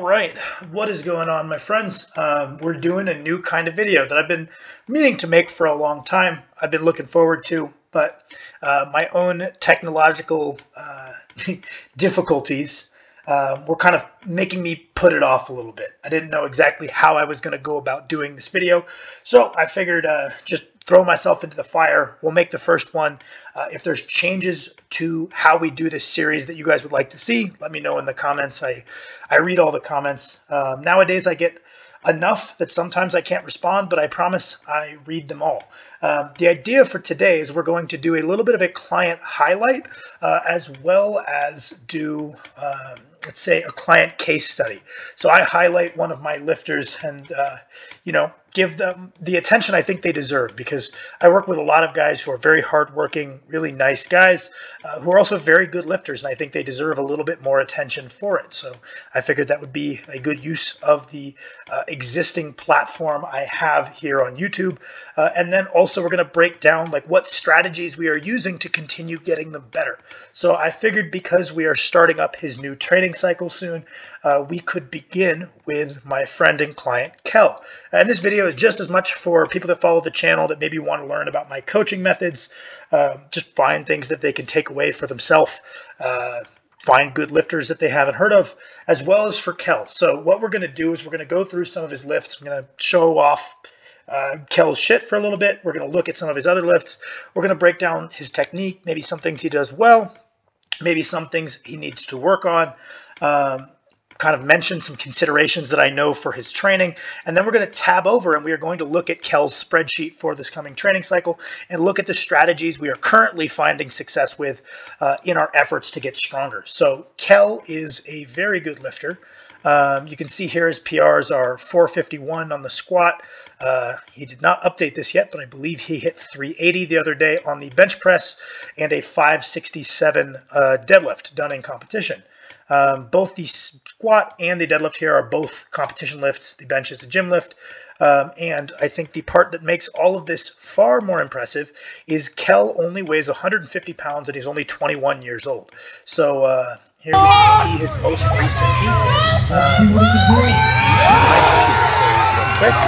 All right, what is going on, my friends? We're doing a new kind of video that I've been meaning to make for a long time. I've been looking forward to, but my own technological difficulties were kind of making me put it off a little bit. I didn't know exactly how I was going to go about doing this video, so I figured just throw myself into the fire. We'll make the first one. If there's changes to how we do this series that you guys would like to see, let me know in the comments. I read all the comments. Nowadays I get enough that sometimes I can't respond, but I promise I read them all. The idea for today is we're going to do a little bit of a client highlight as well as do let's say a client case study. So I highlight one of my lifters and you know, give them the attention I think they deserve, because I work with a lot of guys who are very hardworking, really nice guys who are also very good lifters, and I think they deserve a little bit more attention for it. So I figured that would be a good use of the existing platform I have here on YouTube. And then also we're going to break down like what strategies we are using to continue getting them better. So I figured because we are starting up his new training cycle soon, we could begin with my friend and client Kel. And this video is just as much for people that follow the channel that maybe want to learn about my coaching methods, just find things that they can take away for themselves, find good lifters that they haven't heard of, as well as for Kel. So what we're going to do is we're going to go through some of his lifts. I'm going to show off Kel's shit for a little bit. We're going to look at some of his other lifts. We're going to break down his technique, maybe some things he does well, maybe some things he needs to work on, kind of mention some considerations that I know for his training, and then we're going to tab over and we are going to look at Kel's spreadsheet for this coming training cycle and look at the strategies we are currently finding success with in our efforts to get stronger. So Kel is a very good lifter. You can see here his PRs are 451 on the squat. He did not update this yet, but I believe he hit 380 the other day on the bench press and a 567 deadlift done in competition. Both the squat and the deadlift here are both competition lifts. The bench is a gym lift. And I think the part that makes all of this far more impressive is Kel only weighs 150 pounds and he's only 21 years old. So here we can see his most recent meet. Let me use my computer for you real quick.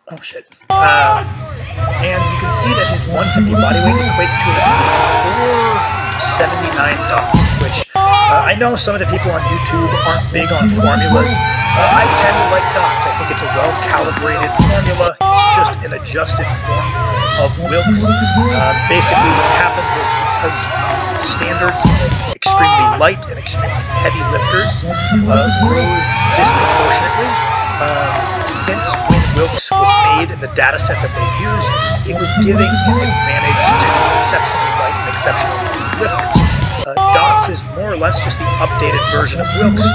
Oh shit. And you can see that his 150 body weight equates to a 479 dots, which I know some of the people on YouTube aren't big on formulas. I tend to like dots. I think it's a well-calibrated formula. It's just an adjusted form of Wilks. Basically what happened was because standards of extremely light and extremely heavy lifters rose disproportionately. Since when Wilks was made and the data set that they used, it was giving an advantage to exceptionally light and exceptionally heavy lifters. DOTS is more or less just the updated version of Wilks to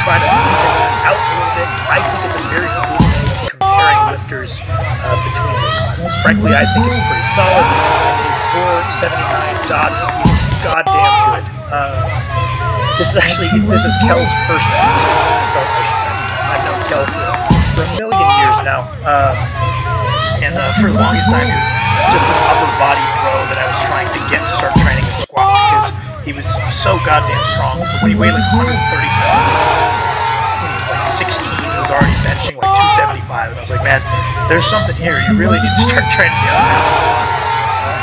try to even that out a little bit. I think it's a very good way of comparing lifters between weight classes. Frankly, I think it's pretty solid, and a 479 DOTS is goddamn good. This is Kel's first meet, so I should mention that. I've known Kel for a million years now, and for the longest time he was just an upper body bro that I was trying to get to start training his squat, because he was so goddamn strong. When he weighed like 130 pounds, when he was like 16, he was already benching like 275, and I was like, man, there's something here. You really need to start training the other half of the body.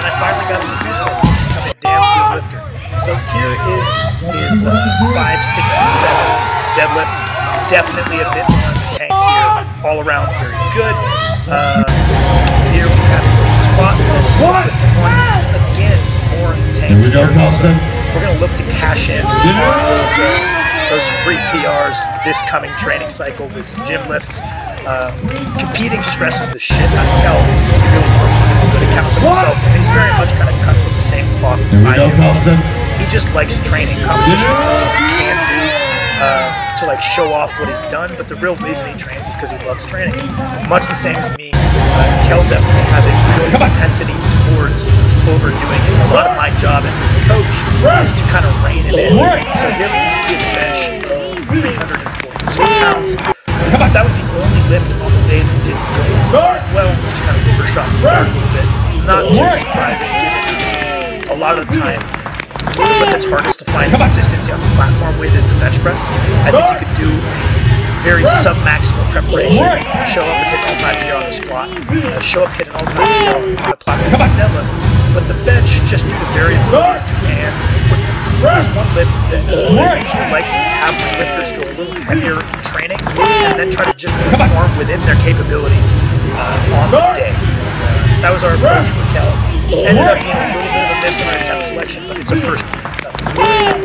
And I finally got him to do so. He's become a damn good lifter. So here is his 567 deadlift. Definitely a bit more in the tank here. All around very good. Here we have his squat. Again, more in the tank here. We're going to look to cash in those free PRs this coming training cycle with some gym lifts. Competing stresses the shit out of Kel. He really wants to give a good account of himself, and he's very much kind of cut from the same cloth I do. He just likes training. Competition is something he can do to like show off what he's done, but the real reason he trains is because he loves training. Much the same as me, Kel definitely has a real propensity towards overdoing it. A lot of my job as his coach is to kind of rein it in. So here we can see the bench of 342 pounds. That was the only lift on the day that didn't go well, just kind of overshot the start a little bit. Not too surprising, given a lot of the time a little bit that's hardest to find consistency on the platform with is the bench press. I think you could do very sub-maximal preparation, show up and hit an all-time PR on the squat, show up and hit an all-time PR on the platform on the deadlift, but the bench, just due to variability and there's one lift that I usually like to have my lifters go a little heavier in training and then try to just perform within their capabilities on the day. That was our approach with Kel. Ended up being a little bit of a miss on our attempt selection, but it's a first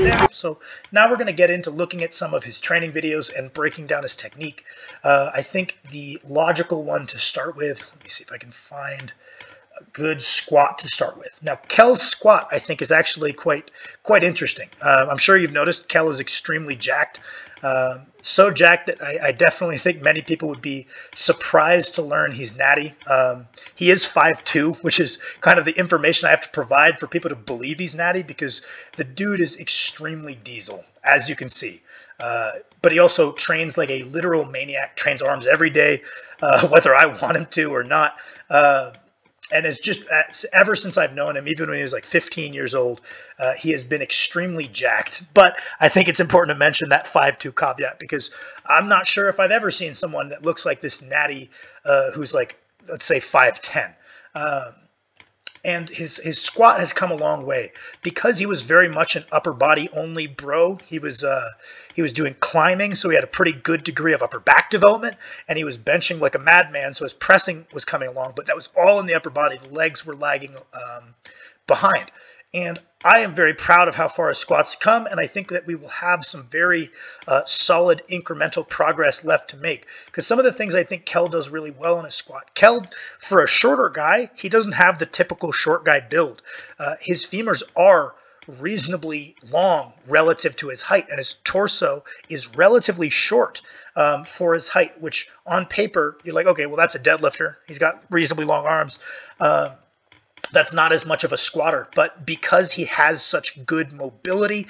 there. So now we're going to get into looking at some of his training videos and breaking down his technique. I think the logical one to start with, let me see if I can find a good squat to start with. Now, Kel's squat, I think, is actually quite interesting. I'm sure you've noticed Kel is extremely jacked. So jacked that I definitely think many people would be surprised to learn he's natty. He is 5'2", which is kind of the information I have to provide for people to believe he's natty, because the dude is extremely diesel, as you can see. But he also trains like a literal maniac, trains arms every day, whether I want him to or not. And it's just, ever since I've known him, even when he was like 15 years old, he has been extremely jacked. But I think it's important to mention that 5'2" caveat, because I'm not sure if I've ever seen someone that looks like this natty who's like, let's say 5'10". And his squat has come a long way because he was very much an upper body only bro. He was doing climbing, so he had a pretty good degree of upper back development, and he was benching like a madman, so his pressing was coming along, but that was all in the upper body. The legs were lagging behind. And I am very proud of how far his squats come, and I think that we will have some very solid incremental progress left to make. Because some of the things I think Kel does really well in his squat. Kel, for a shorter guy, he doesn't have the typical short guy build. His femurs are reasonably long relative to his height, and his torso is relatively short for his height, which on paper, you're like, okay, well, that's a deadlifter. He's got reasonably long arms. That's not as much of a squatter, but because he has such good mobility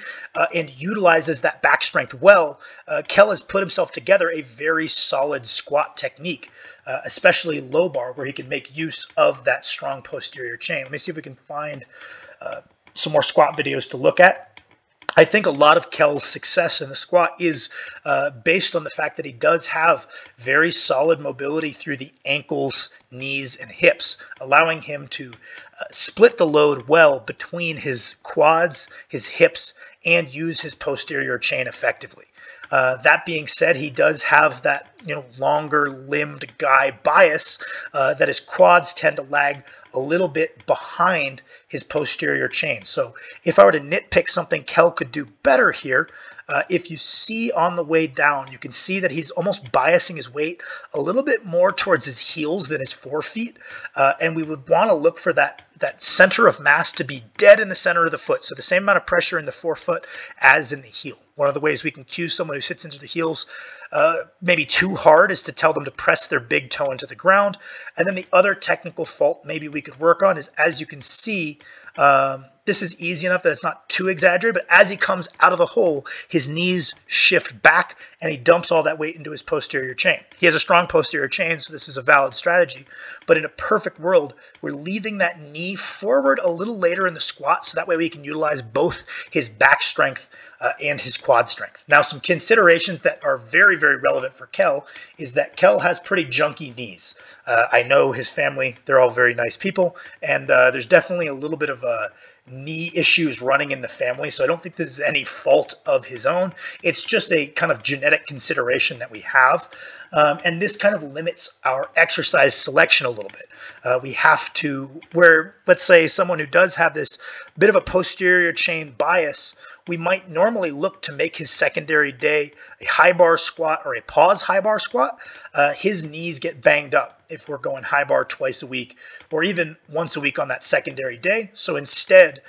and utilizes that back strength well, Kel has put himself together a very solid squat technique, especially low bar, where he can make use of that strong posterior chain. Let me see if we can find some more squat videos to look at. I think a lot of Kel's success in the squat is based on the fact that he does have very solid mobility through the ankles, knees, and hips, allowing him to split the load well between his quads, his hips, and use his posterior chain effectively. That being said, he does have that longer limbed guy bias that his quads tend to lag a little bit behind his posterior chain. So if I were to nitpick something Kel could do better here, if you see on the way down, you can see that he's almost biasing his weight a little bit more towards his heels than his forefeet. And we would want to look for that center of mass to be dead in the center of the foot. So the same amount of pressure in the forefoot as in the heel. One of the ways we can cue someone who sits into the heels maybe too hard is to tell them to press their big toe into the ground. And then the other technical fault maybe we could work on is, as you can see, this is easy enough that it's not too exaggerated, but as he comes out of the hole, his knees shift back and he dumps all that weight into his posterior chain. He has a strong posterior chain, so this is a valid strategy. But in a perfect world, we're leaving that knee forward a little later in the squat, so that way we can utilize both his back strength and his quad strength. Now, some considerations that are very, very relevant for Kel is that Kel has pretty junky knees. I know his family, they're all very nice people, and there's definitely a little bit of knee issues running in the family, so I don't think this is any fault of his own. It's just a kind of genetic consideration that we have, and this kind of limits our exercise selection a little bit. We have to, where, let's say, someone who does have this bit of a posterior chain bias, we might normally look to make his secondary day a high bar squat or a pause high bar squat. His knees get banged up if we're going high bar twice a week or even once a week on that secondary day. So instead,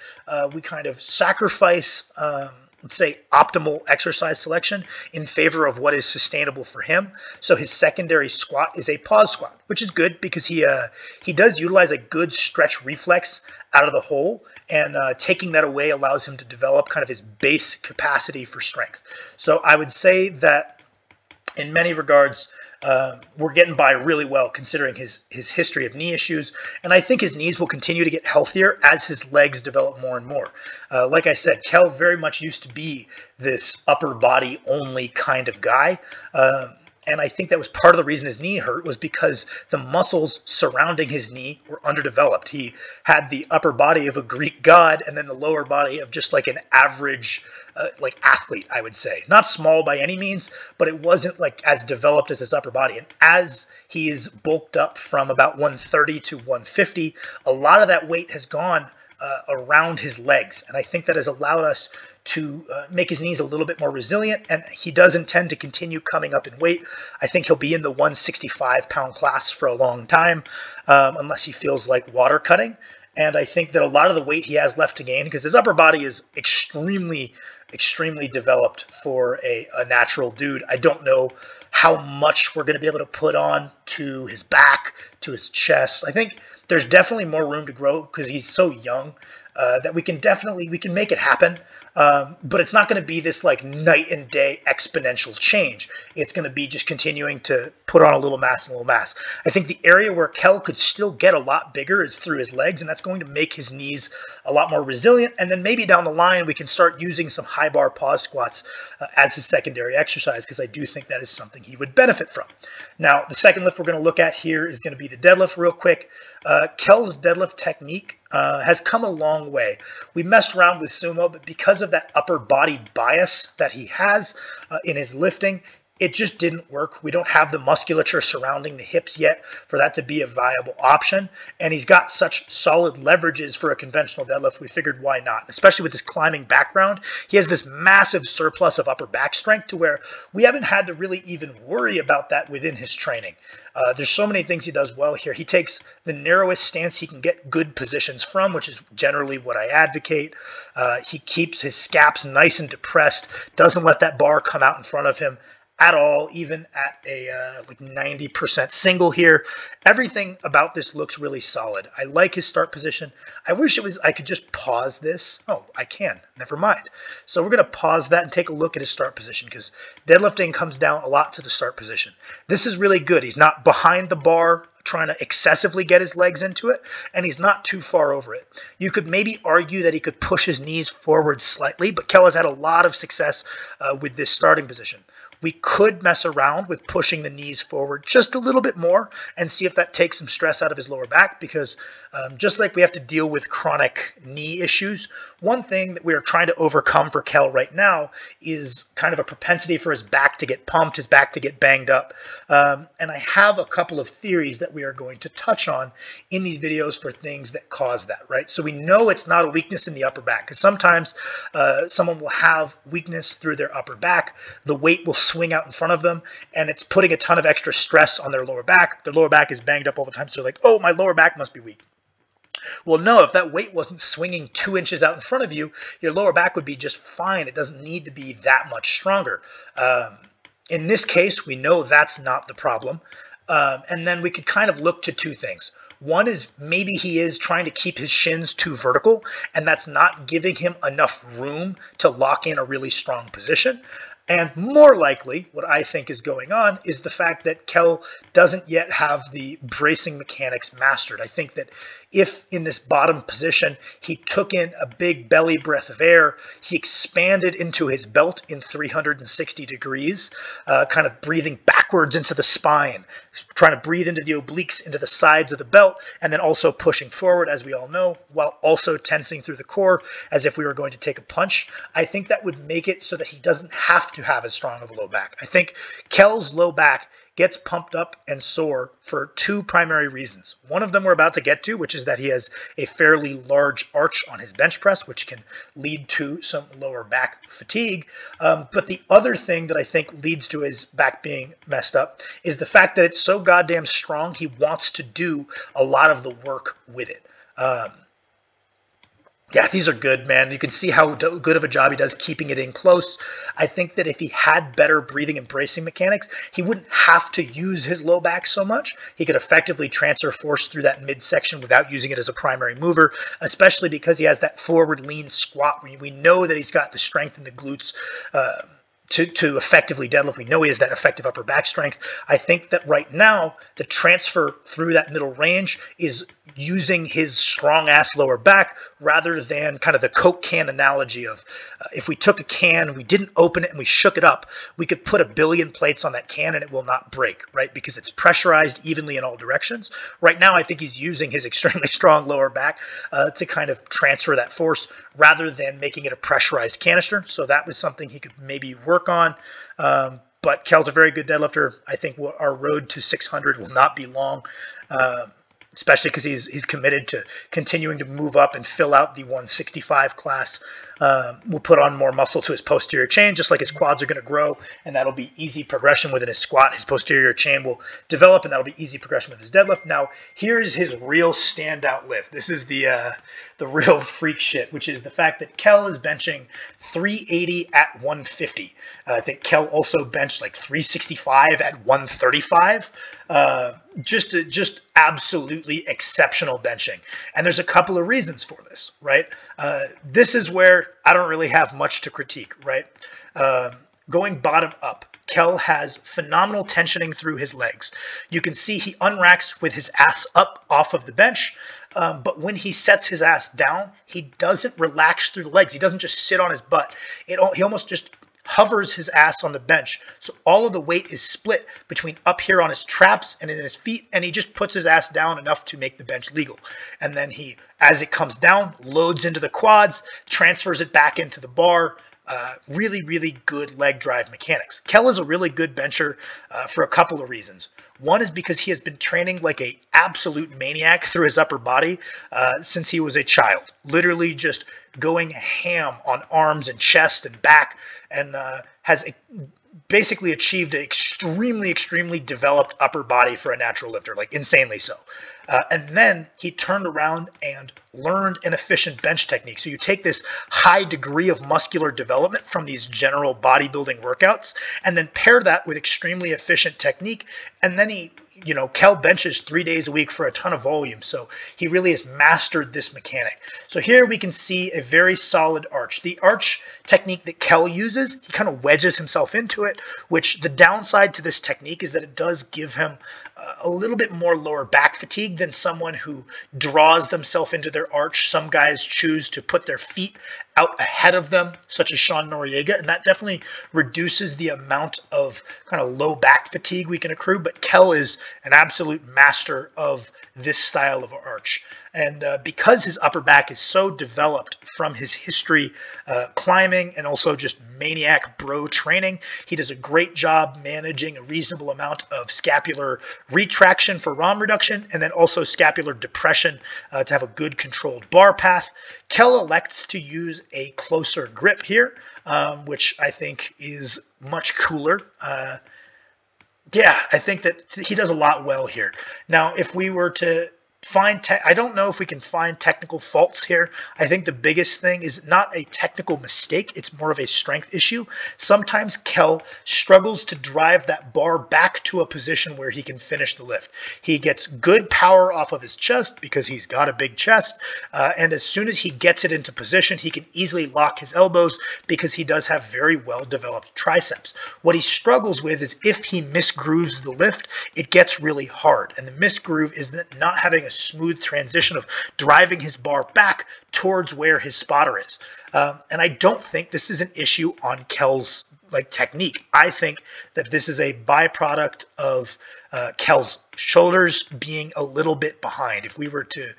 we kind of sacrifice, let's say, optimal exercise selection in favor of what is sustainable for him. So his secondary squat is a pause squat, which is good because he does utilize a good stretch reflex out of the hole, and taking that away allows him to develop kind of his base capacity for strength. So I would say that in many regards, we're getting by really well considering his history of knee issues. And I think his knees will continue to get healthier as his legs develop more and more. Like I said, Kell very much used to be this upper body only kind of guy. And I think that was part of the reason his knee hurt, was because the muscles surrounding his knee were underdeveloped. He had the upper body of a Greek god and then the lower body of just like an average like athlete, I would say. Not small by any means, but it wasn't like as developed as his upper body. And as he is bulked up from about 130 to 150, a lot of that weight has gone around his legs. And I think that has allowed us to make his knees a little bit more resilient, and he does intend to continue coming up in weight. I think he'll be in the 165-pound class for a long time, unless he feels like water cutting. And I think that a lot of the weight he has left to gain, because his upper body is extremely developed for a natural dude. I don't know how much we're going to be able to put on to his back, to his chest. I think there's definitely more room to grow because he's so young that we can make it happen. But it's not going to be this like night and day exponential change. It's going to be just continuing to put on a little mass and a little mass. I think the area where Kell could still get a lot bigger is through his legs, and that's going to make his knees a lot more resilient. And then maybe down the line, we can start using some high bar pause squats as his secondary exercise, because I do think that is something he would benefit from. Now, the second lift we're going to look at here is going to be the deadlift real quick. Kell's deadlift technique has come a long way. We messed around with sumo, but because of that upper body bias that he has in his lifting, it just didn't work. We don't have the musculature surrounding the hips yet for that to be a viable option. And he's got such solid leverages for a conventional deadlift, we figured why not? Especially with his climbing background, he has this massive surplus of upper back strength to where we haven't had to really even worry about that within his training. There's so many things he does well here. He takes the narrowest stance he can get good positions from, which is generally what I advocate. He keeps his scaps nice and depressed, doesn't let that bar come out in front of him at all, even at a like 90% single here. Everything about this looks really solid. I like his start position. I wish I could just pause this. Oh, I can. Never mind. So we're going to pause that and take a look at his start position, because deadlifting comes down a lot to the start position. This is really good. He's not behind the bar trying to excessively get his legs into it, and he's not too far over it. You could maybe argue that he could push his knees forward slightly, but Kell has had a lot of success with this starting position. We could mess around with pushing the knees forward just a little bit more and see if that takes some stress out of his lower back, because just like we have to deal with chronic knee issues, one thing that we are trying to overcome for Kell right now is kind of a propensity for his back to get pumped, his back to get banged up. And I have a couple of theories that we are going to touch on in these videos for things that cause that, right? So we know it's not a weakness in the upper back, because sometimes someone will have weakness through their upper back. The weight will swing out in front of them, and it's putting a ton of extra stress on their lower back. Their lower back is banged up all the time, so they're like, oh, my lower back must be weak. Well, no, if that weight wasn't swinging 2 inches out in front of you, your lower back would be just fine. It doesn't need to be that much stronger. In this case, we know that's not the problem. And then we could kind of look to two things. One is maybe he is trying to keep his shins too vertical, and that's not giving him enough room to lock in a really strong position. And more likely, what I think is going on is the fact that Kell doesn't yet have the bracing mechanics mastered. I think that if in this bottom position he took in a big belly breath of air, he expanded into his belt in 360 degrees, kind of breathing backwards into the spine, trying to breathe into the obliques, into the sides of the belt, and then also pushing forward, as we all know, while also tensing through the core as if we were going to take a punch. I think that would make it so that he doesn't have to have as strong of a low back. I think Kell's low back gets pumped up and sore for two primary reasons. One of them we're about to get to, which is that he has a fairly large arch on his bench press, which can lead to some lower back fatigue. But the other thing that I think leads to his back being messed up is the fact that it's so goddamn strong, he wants to do a lot of the work with it. Yeah, these are good, man. You can see how good of a job he does keeping it in close. I think that if he had better breathing and bracing mechanics, he wouldn't have to use his low back so much. He could effectively transfer force through that midsection without using it as a primary mover, especially because he has that forward lean squat where we know that he's got the strength in the glutes to effectively deadlift. We know he has that effective upper back strength. I think that right now, the transfer through that middle range is using his strong ass lower back rather than kind of the Coke can analogy of if we took a can, we didn't open it and we shook it up, we could put 1 billion plates on that can and it will not break, right? Because it's pressurized evenly in all directions. Right now, I think he's using his extremely strong lower back to kind of transfer that force rather than making it a pressurized canister. So that was something he could maybe work on. But Kel's a very good deadlifter. I think our road to 600 will not be long. Especially because he's committed to continuing to move up and fill out the 165 class. Will put on more muscle to his posterior chain, just like his quads are going to grow, and that'll be easy progression within his squat. His posterior chain will develop, and that'll be easy progression with his deadlift. Now, here's his real standout lift. This is the real freak shit, which is the fact that Kel is benching 380 at 150. I think Kel also benched like 365 at 135. Just absolutely exceptional benching. And there's a couple of reasons for this, right? This is where I don't really have much to critique, right? Going bottom up, Kel has phenomenal tensioning through his legs. You can see he unracks with his ass up off of the bench, but when he sets his ass down, he doesn't relax through the legs. He doesn't just sit on his butt. He almost just hovers his ass on the bench. So all of the weight is split between up here on his traps and in his feet, and he just puts his ass down enough to make the bench legal. And then he, as it comes down, loads into the quads, transfers it back into the bar. Really, really good leg drive mechanics. Kel is a really good bencher for a couple of reasons. One is because he has been training like an absolute maniac through his upper body since he was a child. Literally just going ham on arms and chest and back, and has basically achieved an extremely, extremely developed upper body for a natural lifter, like insanely so. And then he turned around and learned an efficient bench technique. So you take this high degree of muscular development from these general bodybuilding workouts and then pair that with extremely efficient technique. And then Kel benches 3 days a week for a ton of volume. So he really has mastered this mechanic. So here we can see a very solid arch. The arch technique that Kel uses, he kind of wedges himself into it, which the downside to this technique is that it does give him a little bit more lower back fatigue than someone who draws themselves into their arch. Some guys choose to put their feet out ahead of them, such as Sean Noriega, and that definitely reduces the amount of kind of low back fatigue we can accrue. But Kel is an absolute master of this style of arch. And because his upper back is so developed from his history climbing and also just maniac bro training, he does a great job managing a reasonable amount of scapular retraction for ROM reduction and then also scapular depression to have a good controlled bar path. Kel elects to use a closer grip here, which I think is much cooler. Yeah, I think that he does a lot well here. Now, if we were to I don't know if we can find technical faults here. I think the biggest thing is not a technical mistake. It's more of a strength issue. Sometimes Kel struggles to drive that bar back to a position where he can finish the lift. He gets good power off of his chest because he's got a big chest. And as soon as he gets it into position, he can easily lock his elbows because he does have very well-developed triceps. What he struggles with is if he misgrooves the lift, it gets really hard. And the misgroove is that not having a smooth transition of driving his bar back towards where his spotter is. And I don't think this is an issue on Kel's technique. I think that this is a byproduct of Kel's shoulders being a little bit behind. If we were to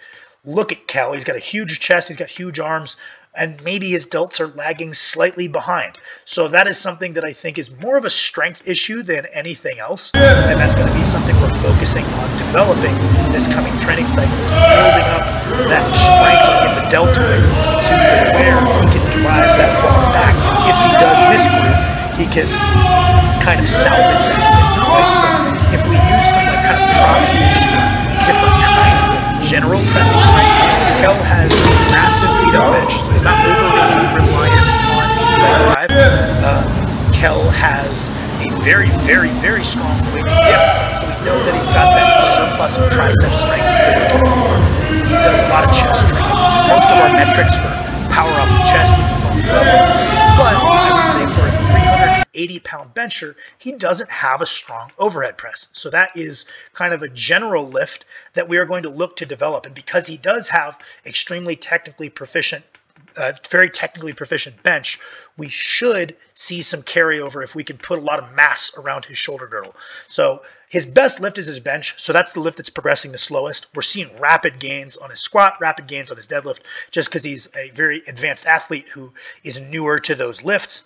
look at Kel, he's got a huge chest, he's got huge arms, and maybe his delts are lagging slightly behind. So that is something that I think is more of a strength issue than anything else. And that's going to be something we're focusing on developing this coming training cycle, building up that strength in the deltoids to where he can drive that bar back. If he does misgroove, he can kind of salvage that. If we use some kind of proxies for different kinds of general pressing strength, Kel has massive feet up bench, so he's not overly reliant on leg drive. Kel has a very, very, very strong weight dip, so we know that he's got that surplus of tricep strength. He does a lot of chest strength. Most of our metrics for power off the chest is above level, but I would say for a 380 80-pound bencher, he doesn't have a strong overhead press. So that is kind of a general lift that we are going to look to develop. And because he does have extremely technically proficient, very technically proficient bench, we should see some carryover if we can put a lot of mass around his shoulder girdle. So his best lift is his bench, so that's the lift that's progressing the slowest. We're seeing rapid gains on his squat, rapid gains on his deadlift, just because he's a very advanced athlete who is newer to those lifts.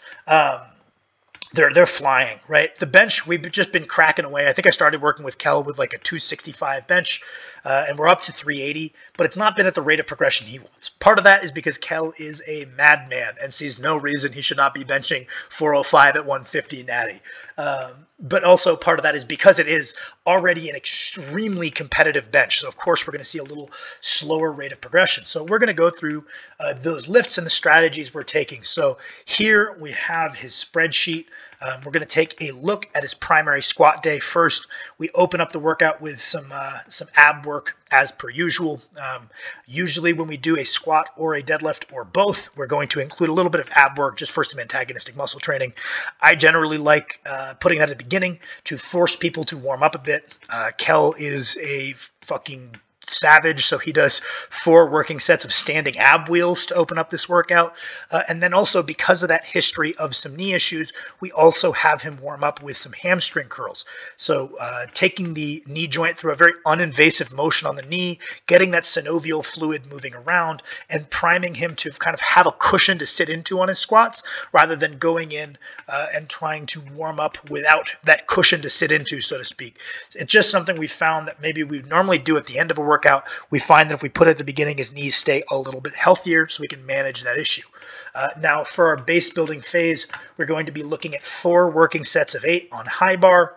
They're flying, right? The bench, we've just been cracking away. I think I started working with Kel with like a 265 bench, and we're up to 380, but it's not been at the rate of progression he wants. Part of that is because Kel is a madman and sees no reason he should not be benching 405 at 150 natty. But also part of that is because it is already an extremely competitive bench. So of course we're going to see a little slower rate of progression. So we're going to go through those lifts and the strategies we're taking. So here we have his spreadsheet. We're going to take a look at his primary squat day first. We open up the workout with some ab work as per usual. Usually when we do a squat or a deadlift or both, we're going to include a little bit of ab work just for some antagonistic muscle training. I generally like putting that at the beginning to force people to warm up a bit. Kel is a fucking savage, so he does 4 working sets of standing ab wheels to open up this workout. And then also because of that history of some knee issues, we also have him warm up with some hamstring curls. So taking the knee joint through a very uninvasive motion on the knee, getting that synovial fluid moving around, and priming him to kind of have a cushion to sit into on his squats, rather than going in and trying to warm up without that cushion to sit into, so to speak. It's just something we found that maybe we normally do at the end of a workout. We find that if we put it at the beginning, his knees stay a little bit healthier, so we can manage that issue. Now, for our base building phase, we're going to be looking at 4 working sets of 8 on high bar.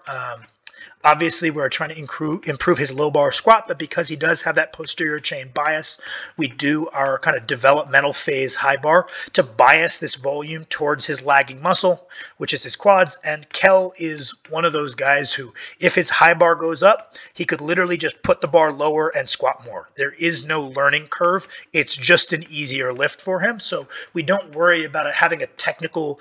Obviously, we're trying to improve his low bar squat, but because he does have that posterior chain bias, we do our kind of developmental phase high bar to bias this volume towards his lagging muscle, which is his quads. And Kel is one of those guys who, if his high bar goes up, he could literally just put the bar lower and squat more. There is no learning curve. It's just an easier lift for him. So we don't worry about having a technical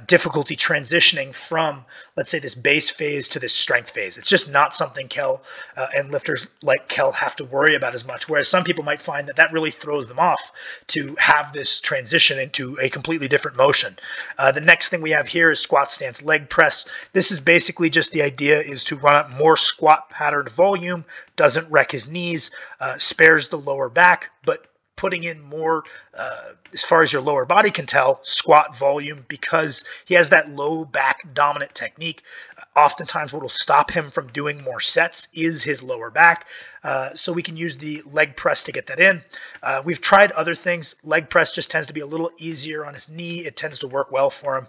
difficulty transitioning from, let's say, this base phase to this strength phase. It's just not something Kel and lifters like Kel have to worry about as much, whereas some people might find that that really throws them off to have this transition into a completely different motion. The next thing we have here is squat stance leg press. This is basically just the idea is to run up more squat patterned volume, doesn't wreck his knees, spares the lower back, but putting in more, as far as your lower body can tell, squat volume, because he has that low back dominant technique. Oftentimes what will stop him from doing more sets is his lower back. So we can use the leg press to get that in. We've tried other things. Leg press just tends to be a little easier on his knee. It tends to work well for him.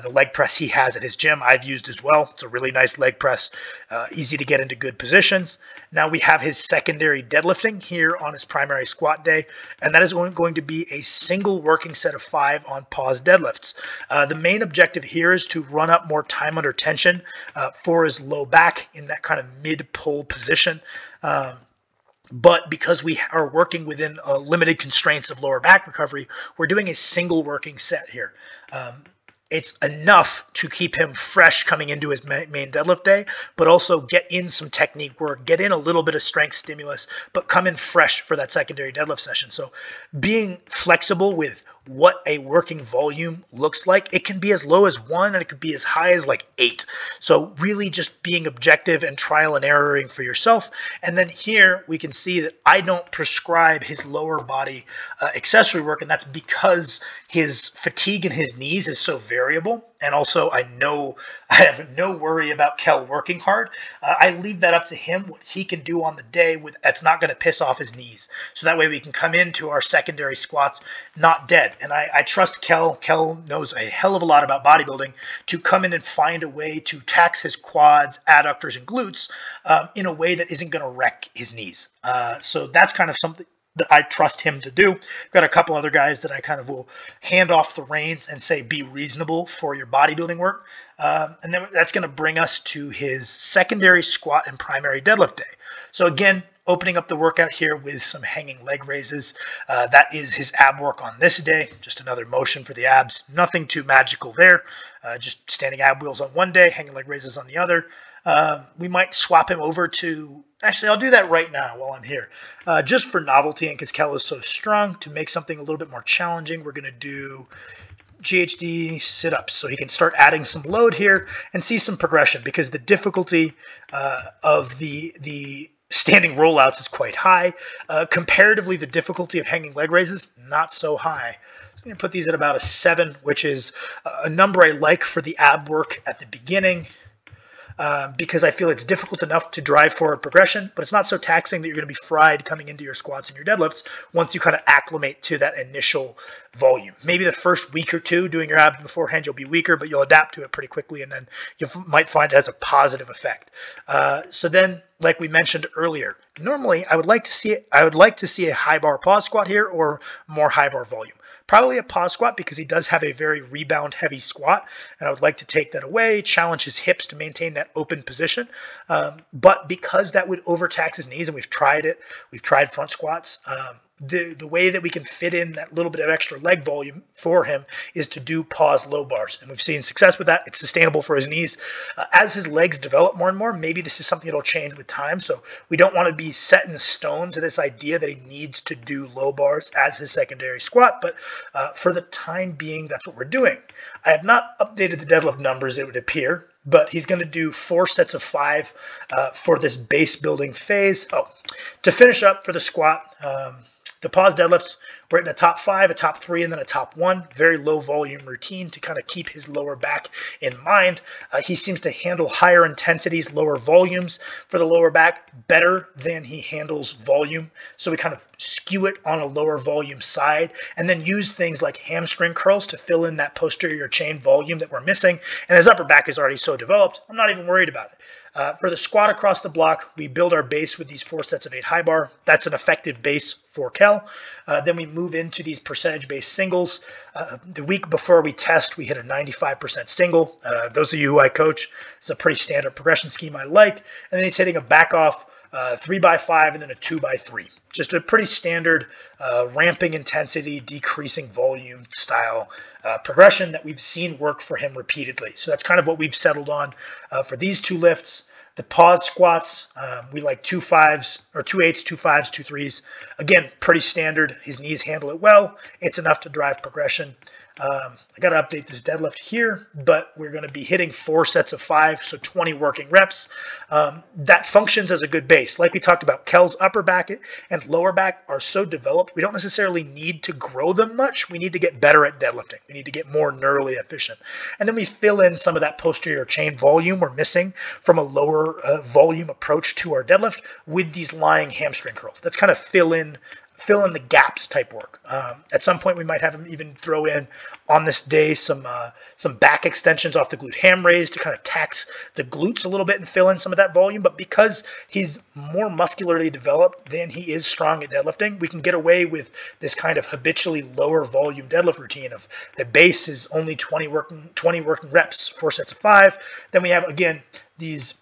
The leg press he has at his gym, I've used as well. It's a really nice leg press, easy to get into good positions. Now we have his secondary deadlifting here on his primary squat day, and that is going to be a single working set of 5 on pause deadlifts. The main objective here is to run up more time under tension for his low back in that kind of mid-pull position. But because we are working within limited constraints of lower back recovery, we're doing a single working set here. It's enough to keep him fresh coming into his main deadlift day, but also get in some technique work, get in a little bit of strength stimulus, but come in fresh for that secondary deadlift session. So being flexible with what a working volume looks like. It can be as low as 1 and it could be as high as like 8. So really just being objective and trial and erroring for yourself. And then here we can see that I don't prescribe his lower body accessory work, and that's because his fatigue in his knees is so variable. And also I have no worry about Kel working hard. I leave that up to him, what he can do on the day that's not going to piss off his knees. So that way we can come into our secondary squats not dead. And I trust Kel. Kel knows a hell of a lot about bodybuilding to come in and find a way to tax his quads, adductors, and glutes in a way that isn't going to wreck his knees. So that's kind of something that I trust him to do. I've got a couple other guys that I kind of will hand off the reins and say, be reasonable for your bodybuilding work. And then that's going to bring us to his secondary squat and primary deadlift day. So again, opening up the workout here with some hanging leg raises. That is his ab work on this day. Just another motion for the abs. Nothing too magical there. Just standing ab wheels on one day, hanging leg raises on the other. We might swap him over to, actually, I'll do that right now while I'm here. Just for novelty and because Kel is so strong, to make something a little bit more challenging, we're going to do GHD sit-ups so he can start adding some load here and see some progression, because the difficulty of the standing rollouts is quite high. Comparatively, the difficulty of hanging leg raises, not so high. I'm going to put these at about a 7, which is a number I like for the ab work at the beginning. Because I feel it's difficult enough to drive forward progression, but it's not so taxing that you're going to be fried coming into your squats and your deadlifts once you kind of acclimate to that initial volume. Maybe the first week or two doing your abs beforehand, you'll be weaker, but you'll adapt to it pretty quickly, and then you might find it has a positive effect. So then, like we mentioned earlier, normally I would like to see a high bar pause squat here or more high bar volume. Probably a pause squat because he does have a very rebound heavy squat, and I would like to take that away, challenge his hips to maintain that open position. But because that would overtax his knees, and we've tried it, we've tried front squats, the way that we can fit in that little bit of extra leg volume for him is to do pause low bars. And we've seen success with that. It's sustainable for his knees. As his legs develop more and more, maybe this is something that'll change with time. So we don't want to be set in stone to this idea that he needs to do low bars as his secondary squat. But for the time being, that's what we're doing. I have not updated the deadlift numbers, it would appear, but he's going to do 4 sets of 5 for this base building phase. Oh, to finish up for the squat, the pause deadlifts, we're in a top 5, a top 3, and then a top 1. Very low volume routine to kind of keep his lower back in mind. He seems to handle higher intensities, lower volumes for the lower back better than he handles volume. So we kind of skew it on a lower volume side, and then use things like hamstring curls to fill in that posterior chain volume that we're missing. And his upper back is already so developed, I'm not even worried about it. For the squat across the block, we build our base with these 4 sets of 8 high bar. That's an effective base for Kel. Then we move into these percentage-based singles. The week before we test, we hit a 95% single. Those of you who I coach, it's a pretty standard progression scheme I like. And then he's hitting a back off 3x5 and then a 2x3. Just a pretty standard ramping intensity, decreasing volume style progression that we've seen work for him repeatedly. So that's kind of what we've settled on for these 2 lifts. The pause squats, we like 2 5s or 2 8s, 2 5s, 2 3s. Again, pretty standard. His knees handle it well. It's enough to drive progression. I got to update this deadlift here, but we're going to be hitting 4 sets of 5, so 20 working reps. That functions as a good base. Like we talked about, Kel's upper back and lower back are so developed, we don't necessarily need to grow them much. We need to get better at deadlifting. We need to get more neurally efficient. And then we fill in some of that posterior chain volume we're missing from a lower volume approach to our deadlift with these lying hamstring curls. That's kind of fill in the gaps type work. At some point, we might have him even throw in on this day some back extensions off the glute ham raise to kind of tax the glutes a little bit and fill in some of that volume. But because he's more muscularly developed than he is strong at deadlifting, we can get away with this kind of habitually lower volume deadlift routine of the base is only 20 working reps, 4 sets of 5. Then we have, again, these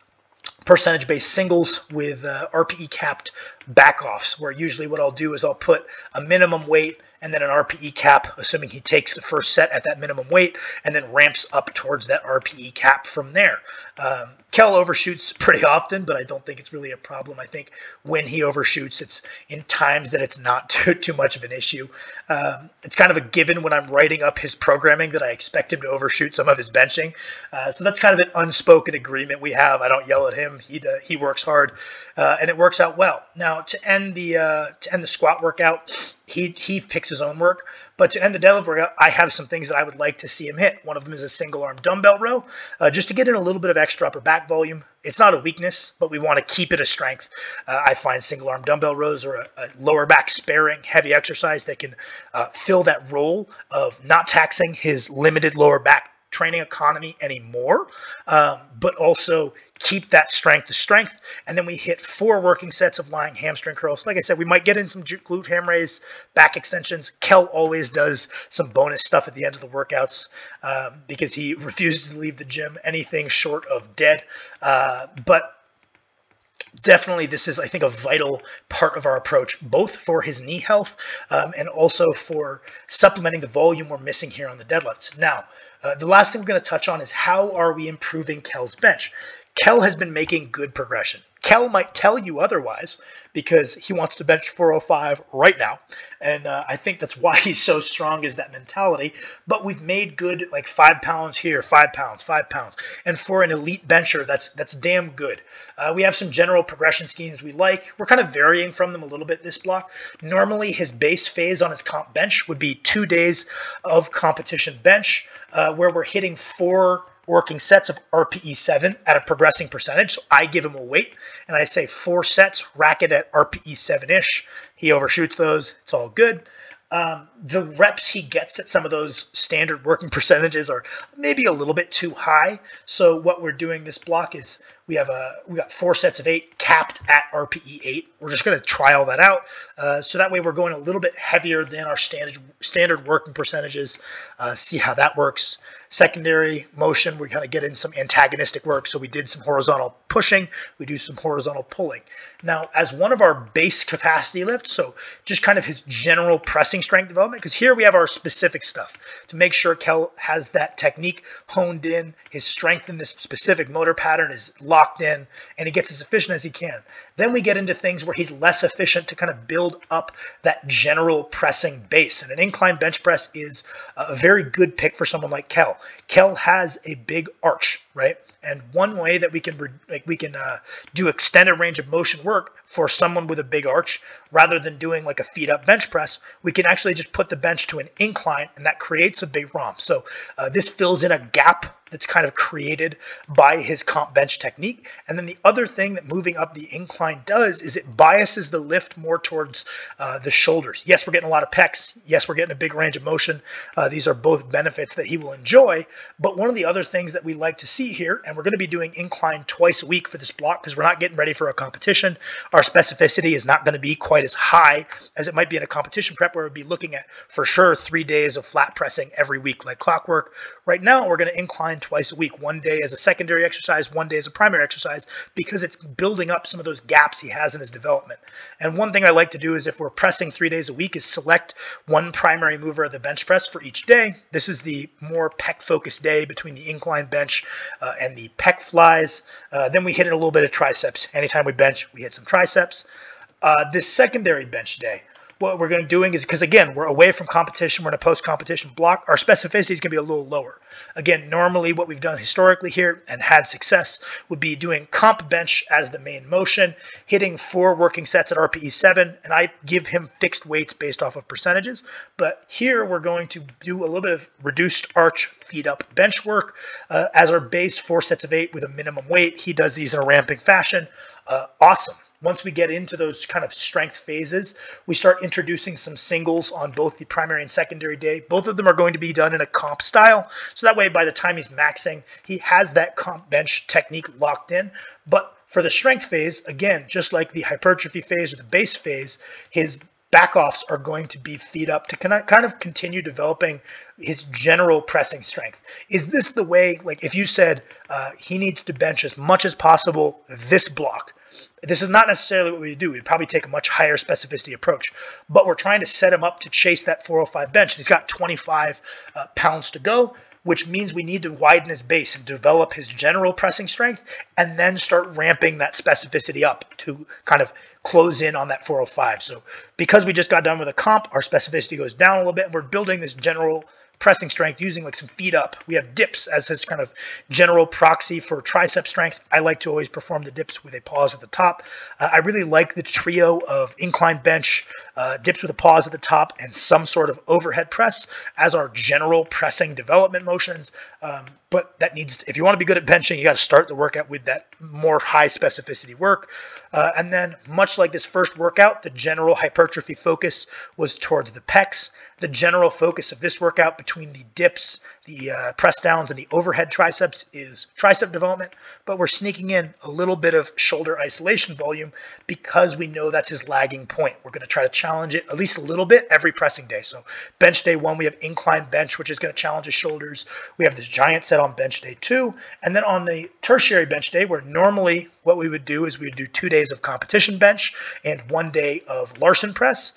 percentage-based singles with RPE capped back-offs, where usually what I'll do is I'll put a minimum weight and then an RPE cap, assuming he takes the first set at that minimum weight, and then ramps up towards that RPE cap from there. Kel overshoots pretty often, but I don't think it's really a problem. I think when he overshoots, it's in times that it's not too much of an issue. It's kind of a given when I'm writing up his programming that I expect him to overshoot some of his benching. So that's kind of an unspoken agreement we have. I don't yell at him. He works hard, and it works out well. Now, to end the squat workout, he picks his own work, but to end the deadlift workout, I have some things that I would like to see him hit. One of them is a single arm dumbbell row, just to get in a little bit of extra upper back volume. It's not a weakness, but we want to keep it a strength. I find single arm dumbbell rows are a lower back sparing, heavy exercise that can fill that role of not taxing his limited lower back training economy anymore, but also keep that strength to strength. And then we hit 4 working sets of lying hamstring curls. Like I said, we might get in some glute ham raise, back extensions. Kel always does some bonus stuff at the end of the workouts because he refuses to leave the gym anything short of dead. But definitely this is, I think, a vital part of our approach, both for his knee health and also for supplementing the volume we're missing here on the deadlifts. Now, the last thing we're going to touch on is how are we improving Kel's bench? Kel has been making good progression. Kel might tell you otherwise because he wants to bench 405 right now. And I think that's why he's so strong, is that mentality. But we've made good, like 5 pounds here, 5 pounds, 5 pounds. And for an elite bencher, that's damn good. We have some general progression schemes we like. We're kind of varying from them a little bit this block. Normally, his base phase on his comp bench would be 2 days of competition bench, where we're hitting 4 working sets of RPE 7 at a progressing percentage. So I give him a weight and I say 4 sets, rack it at RPE 7-ish. He overshoots those. It's all good. The reps he gets at some of those standard working percentages are maybe a little bit too high. So what we're doing this block is we got 4 sets of 8 capped at RPE 8. We're just going to try all that out. So that way we're going a little bit heavier than our standard working percentages. See how that works. Secondary motion, we kind of get in some antagonistic work. So we did some horizontal pushing, we do some horizontal pulling. Now, as one of our base capacity lifts, so just kind of his general pressing strength development, because here we have our specific stuff to make sure Kel has that technique honed in, his strength in this specific motor pattern is locked in, and he gets as efficient as he can. Then we get into things where he's less efficient to kind of build up that general pressing base. And an incline bench press is a very good pick for someone like Kel. Kel has a big arch, right? And one way that we can do extended range of motion work for someone with a big arch, rather than doing like a feet up bench press, we can actually just put the bench to an incline, and that creates a big ROM. So this fills in a gap that's kind of created by his comp bench technique. And then the other thing that moving up the incline does is it biases the lift more towards the shoulders. Yes, we're getting a lot of pecs. Yes, we're getting a big range of motion. These are both benefits that he will enjoy. But one of the other things that we like to see here, and we're going to be doing incline twice a week for this block because we're not getting ready for a competition. Our specificity is not going to be quite as high as it might be in a competition prep, where we'd be looking at for sure 3 days of flat pressing every week like clockwork. Right now, we're going to incline twice a week, 1 day as a secondary exercise, 1 day as a primary exercise, because it's building up some of those gaps he has in his development. And one thing I like to do is, if we're pressing 3 days a week, is select one primary mover of the bench press for each day. This is the more pec focused day between the incline bench and the pec flies. Then we hit it a little bit of triceps. Anytime we bench, we hit some triceps. This secondary bench day, what we're going to doing is, because again, we're away from competition, we're in a post-competition block, our specificity is going to be a little lower. Again, normally what we've done historically here and had success would be doing comp bench as the main motion, hitting 4 working sets at RPE 7, and I give him fixed weights based off of percentages. But here we're going to do a little bit of reduced arch feet up bench work as our base, 4 sets of 8 with a minimum weight. He does these in a ramping fashion. Awesome. Once we get into those kind of strength phases, we start introducing some singles on both the primary and secondary day. Both of them are going to be done in a comp style. So that way, by the time he's maxing, he has that comp bench technique locked in. But for the strength phase, again, just like the hypertrophy phase or the base phase, his backoffs are going to be feet up to kind of continue developing his general pressing strength. Is this the way, like if you said he needs to bench as much as possible this block, this is not necessarily what we do. We'd probably take a much higher specificity approach, but we're trying to set him up to chase that 405 bench. And he's got 25 pounds to go, which means we need to widen his base and develop his general pressing strength, and then start ramping that specificity up to kind of close in on that 405. So because we just got done with a comp, our specificity goes down a little bit, and we're building this general pressing strength using like some feet up. We have dips as his kind of general proxy for tricep strength. I like to always perform the dips with a pause at the top. I really like the trio of incline bench, dips with a pause at the top, and some sort of overhead press as our general pressing development motions. But that needs, if you want to be good at benching, you got to start the workout with that more high specificity work. And then much like this first workout, the general hypertrophy focus was towards the pecs. The general focus of this workout between the dips, the press downs, and the overhead triceps is tricep development, but we're sneaking in a little bit of shoulder isolation volume because we know that's his lagging point. We're going to try to challenge it at least a little bit every pressing day. So bench day 1, we have incline bench, which is going to challenge his shoulders. We have this giant set on bench day 2, and then on the tertiary bench day, where normally what we would do is we would do 2 days of competition bench and 1 day of Larson press.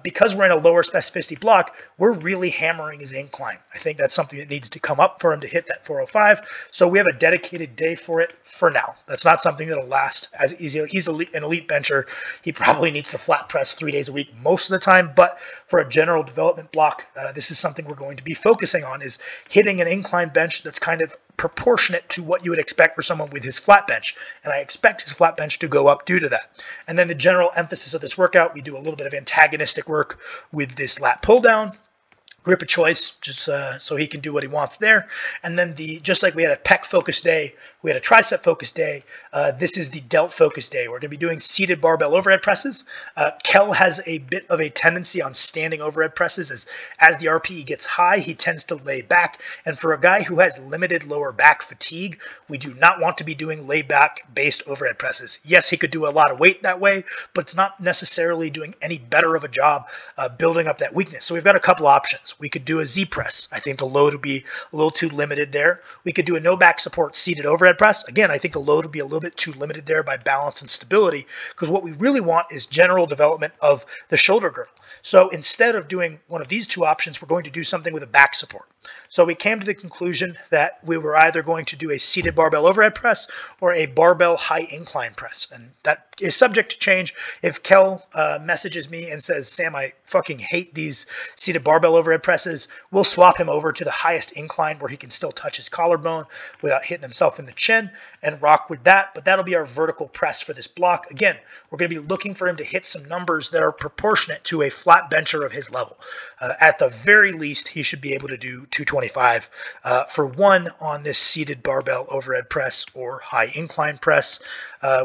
Because we're in a lower specificity block, we're really hammering his incline. I think that's something that needs to come up for him to hit that 405. So we have a dedicated day for it for now. That's not something that'll last as easy. He's an elite bencher. He probably needs to flat press 3 days a week most of the time, but for a general development block, this is something we're going to be focusing on, is hitting an incline bench that's kind of proportionate to what you would expect for someone with his flat bench. And I expect his flat bench to go up due to that. And then the general emphasis of this workout, we do a little bit of antagonistic work with this lat pull down, grip of choice, just so he can do what he wants there. And then just like we had a pec focus day, we had a tricep focus day. This is the delt focus day. We're going to be doing seated barbell overhead presses. Kel has a bit of a tendency on standing overhead presses. As the RPE gets high, he tends to lay back. And for a guy who has limited lower back fatigue, we do not want to be doing lay back based overhead presses. Yes, he could do a lot of weight that way, but it's not necessarily doing any better of a job building up that weakness. So we've got a couple options. We could do a Z press. I think the load would be a little too limited there. We could do a no back support seated overhead press. Again, I think the load would be a little bit too limited there by balance and stability, because what we really want is general development of the shoulder girdle. So instead of doing one of these two options, we're going to do something with a back support. So we came to the conclusion that we were either going to do a seated barbell overhead press or a barbell high incline press. And that is subject to change. If Kel messages me and says, Sam, I fucking hate these seated barbell overhead presses, we'll swap him over to the highest incline where he can still touch his collarbone without hitting himself in the chin and rock with that. But that'll be our vertical press for this block. Again, we're going to be looking for him to hit some numbers that are proportionate to a flat bencher of his level. At the very least, he should be able to do 225 for one on this seated barbell overhead press or high incline press.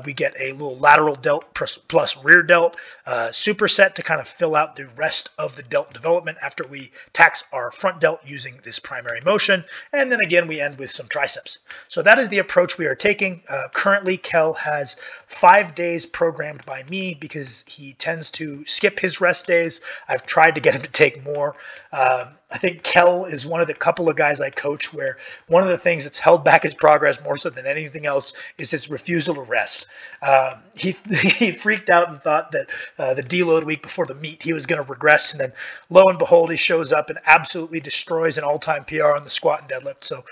We get a little lateral delt plus rear delt superset to kind of fill out the rest of the delt development after we tax our front delt using this primary motion. And then again, we end with some triceps. So that is the approach we are taking. Currently, Kel has 5 days programmed by me because he tends to skip his rest days. I've tried to get him to take more. I think Kel is one of the couple of guys I coach where one of the things that's held back his progress more so than anything else is his refusal to rest. He freaked out and thought that the deload week before the meet he was going to regress, and then lo and behold he shows up and absolutely destroys an all-time PR on the squat and deadlift. So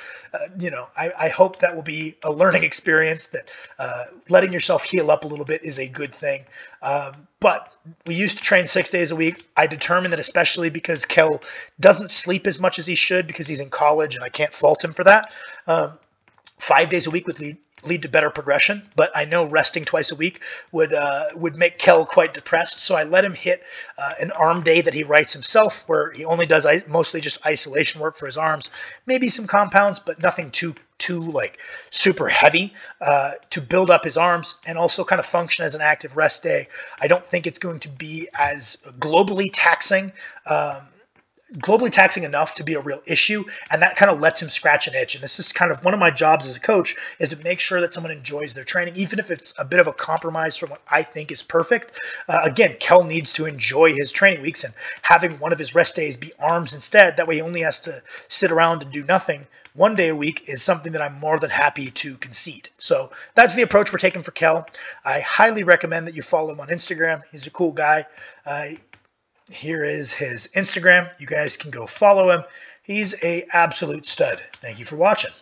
I hope that will be a learning experience, that letting yourself heal up a little bit is a good thing. But we used to train 6 days a week. I determined that, especially because Kel doesn't sleep as much as he should because he's in college, and I can't fault him for that, 5 days a week would lead to better progression, but I know resting twice a week would make Kel quite depressed. So I let him hit an arm day that he writes himself, where he only does mostly just isolation work for his arms, maybe some compounds, but nothing too like super heavy to build up his arms and also kind of function as an active rest day. I don't think it's going to be as globally taxing enough to be a real issue, and that kind of lets him scratch an itch. And this is kind of one of my jobs as a coach, is to make sure that someone enjoys their training, even if it's a bit of a compromise from what I think is perfect. Again, Kel needs to enjoy his training weeks, and having one of his rest days be arms instead, that way he only has to sit around and do nothing 1 day a week, is something that I'm more than happy to concede. So that's the approach we're taking for Kel. I highly recommend that you follow him on Instagram. He's a cool guy. Here is his Instagram. You guys can go follow him. He's an absolute stud. Thank you for watching.